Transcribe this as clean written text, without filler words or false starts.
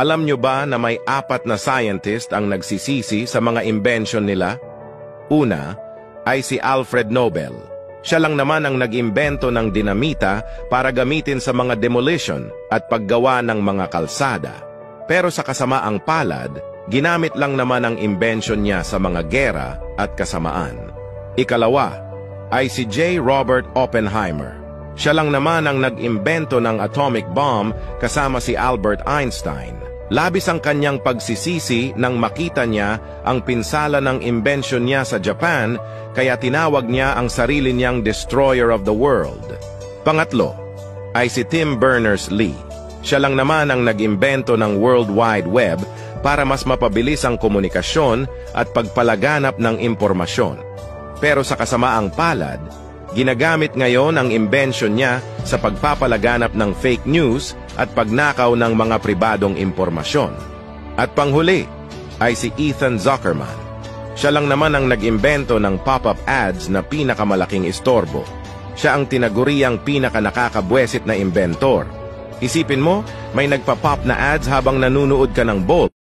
Alam nyo ba na may 4 na scientist ang nagsisisi sa mga invention nila? Una ay si Alfred Nobel. Siya lang naman ang nag-imbento ng dinamita para gamitin sa mga demolition at paggawa ng mga kalsada. Pero sa kasamaang palad, ginamit lang naman ang invention niya sa mga gera at kasamaan. Ikalawa ay si J. Robert Oppenheimer. Siya lang naman ang nag-imbento ng atomic bomb kasama si Albert Einstein. Labis ang kanyang pagsisisi nang makita niya ang pinsala ng invention niya sa Japan, kaya tinawag niya ang sarili niyang Destroyer of the World. Pangatlo ay si Tim Berners-Lee. Siya lang naman ang nag-imbento ng World Wide Web para mas mapabilis ang komunikasyon at pagpalaganap ng impormasyon. Pero sa kasamaang palad, ginagamit ngayon ang invention niya sa pagpapalaganap ng fake news at pagnakaw ng mga pribadong impormasyon. At panghuli ay si Ethan Zuckerman. Siya lang naman ang nag-imbento ng pop-up ads na pinakamalaking istorbo. Siya ang tinaguriang pinakanakakabwesit na inventor. Isipin mo, may nagpa-pop na ads habang nanunood ka ng ball.